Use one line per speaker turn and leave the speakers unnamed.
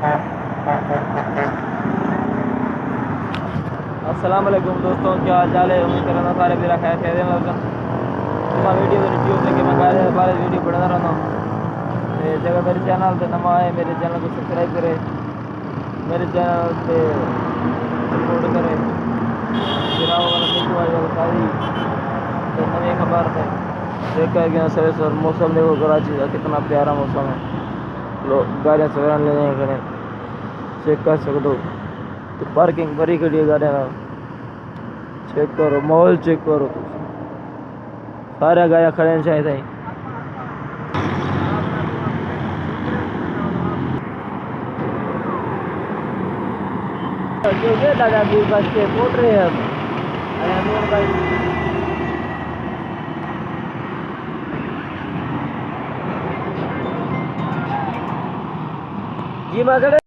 अस्सलाम वालेकुम दोस्तों, क्या हाल चाल है। उम्मीद करना सारे मेरा खैर कह रहे हैं। वीडियो रिव्यू लेके मैं गा बारे वीडियो बढ़ा रहा हूँ। जगह मेरे चैनल पे नवा है, मेरे चैनल को सब्सक्राइब करें, मेरे चैनल पे सपोर्ट करें। गिराव वाला मिलती वाली सारी तो नवी खबर है। देखा गया सर सर मौसम देखो कराची का कितना प्यारा मौसम है। लोग गाड़ियाँ सवेरा ले जाए करें चेक कर सकते हो। तो पार्किंग भरी खड़ी है गाड़ियाँ, चेक करो माहौल चेक करो। तो सारे गाया खड़े हैं शायद ही जो दादा की बस के पोट रहे हैं अब भाई। जी मागड़े